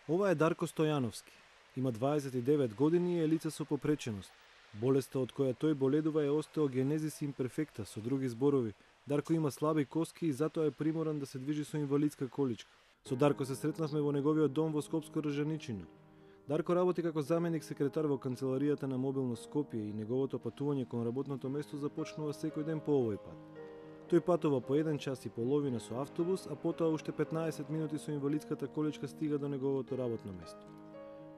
Ова е Дарко Стојановски. Има 29 години и е лице со попреченост. Болеста од која тој боледува е остеогенезис имперфекта, со други зборови. Дарко има слаби коски и затоа е приморан да се движи со инвалидска количка. Со Дарко се сретнавме во неговиот дом во Скопско Ржаничино. Дарко работи како заменик секретар во канцеларијата на Мобилност Скопје и неговото патување кон работното место започнува секој ден по овој пат. Тој патува по 1 час и половина со автобус, а потоа уште 15 минути со инвалидската количка стига до неговото работно место.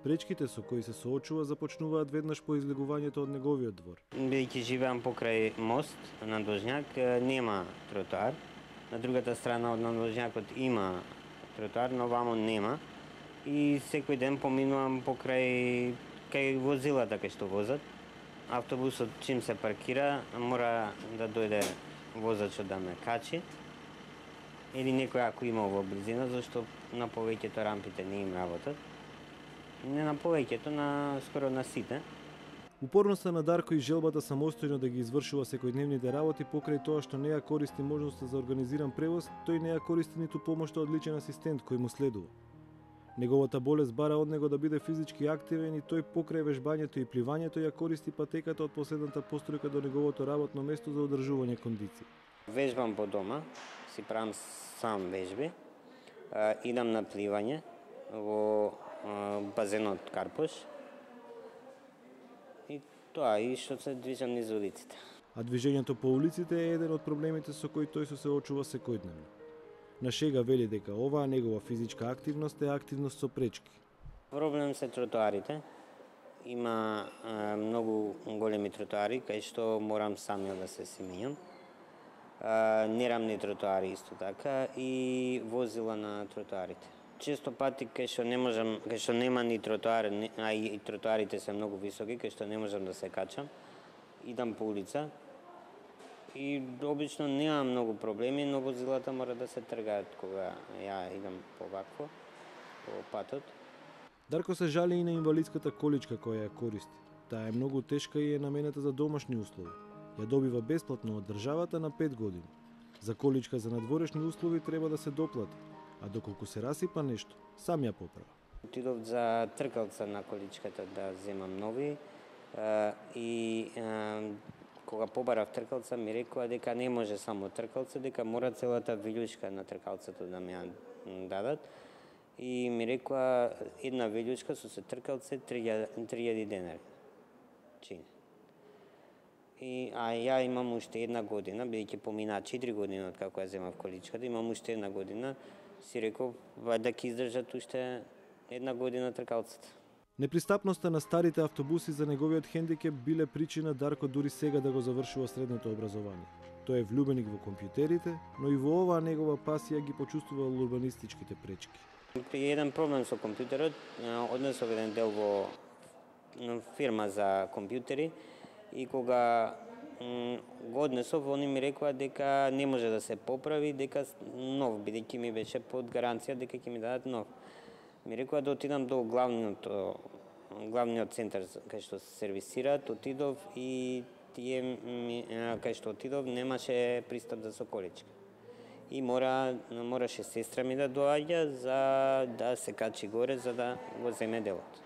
Пречките со кои се соочува започнуваат веднаш по излегувањето од неговиот двор. Бидејќи живеам покрај мост на надложњак, нема тротоар. На другата страна од надложњакот има тротоар, но вамо нема. И секој ден поминувам покрај кај возилата кај што возат. Автобусот чим се паркира, мора да дојде возачот да ме качи. Или некој ако има во близина, зашто на повеќето рампите не им работат. Не на повеќето, скоро на сите. Упорноста на Дарко и желбата самостојно да ги извршува секојдневните работи покрај тоа што не ја користи можноста за организиран превоз, тој не ја користи ниту помошта од личен асистент кој му следува. Неговата болест бара од него да биде физички активен и тој покрај вежбањето и пливањето ја користи патеката од последната постројка до неговото работно место за одржување кондиција. Вежбам по дома, си правам сам вежби, идам на пливање во базенот Карпош и тоа и што се движам низ улиците. А движењето по улиците е еден од проблемите со кои тој се соочува секојдневно. На шега вели дека оваа негова физичка активност е активност со пречки. Проблем се тротоарите. Има многу големи тротоари кај што морам сам да се симењам. Нерамни тротоари исто така и возила на тротоарите. Често пати кај што нема ни тротоар, а и тротоарите се многу високи, кај што не можам да се качам, идам по улица и обично нема многу проблеми, но возилата мора да се тргаат кога ја идам по вакво, по патот. Дарко се жали и на инвалидската количка која ја користи. Таа е многу тешка и е наменета за домашни услови. Ја добива бесплатно од државата на 5 години. За количка за надворешни услови треба да се доплати, а доколку се расипа нешто, сам ја поправа. Отидов за тркалца на количката да земам нови и кога побарав тркалца ми рекоа дека не може само тркалца, дека мора целата вилјушка на тркалцето да ми ја дадат. И ми рекоа една вилјушка со се тркалце 3000 денари чини. А ја имам уште 1 година, бидејќи поминаа 4 години од како ја земав количката, имам уште 1 година, си реков да ќе издржат уште 1 година тркалцата. Непристапноста на старите автобуси за неговиот хендикеп биле причина Дарко дури сега да го завршува средното образование. Тој е влюбеник во компјутерите, но и во оваа негова пасија ги почувствувал урбанистичките пречки. При еден проблем со компјутерот, однесов еден дел во фирма за компјутери и кога го однесов, они ми рекоа дека не може да се поправи, дека нов, бидејќи ми беше под гаранција дека ќе ми дадат нов. Ми рекоа да отидам до главниот центар кај што се сервисираат, отидов и тие кај што отидов немаше пристап за соколичка. И мораше сестра ми да доаѓа за да се качи горе за да го земе делот.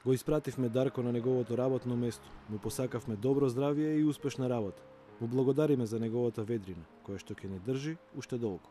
Го испративме Дарко на неговото работно место. Му посакавме добро здравје и успешна работа. Му благодариме за неговата ведрина, која што ќе не држи уште долго.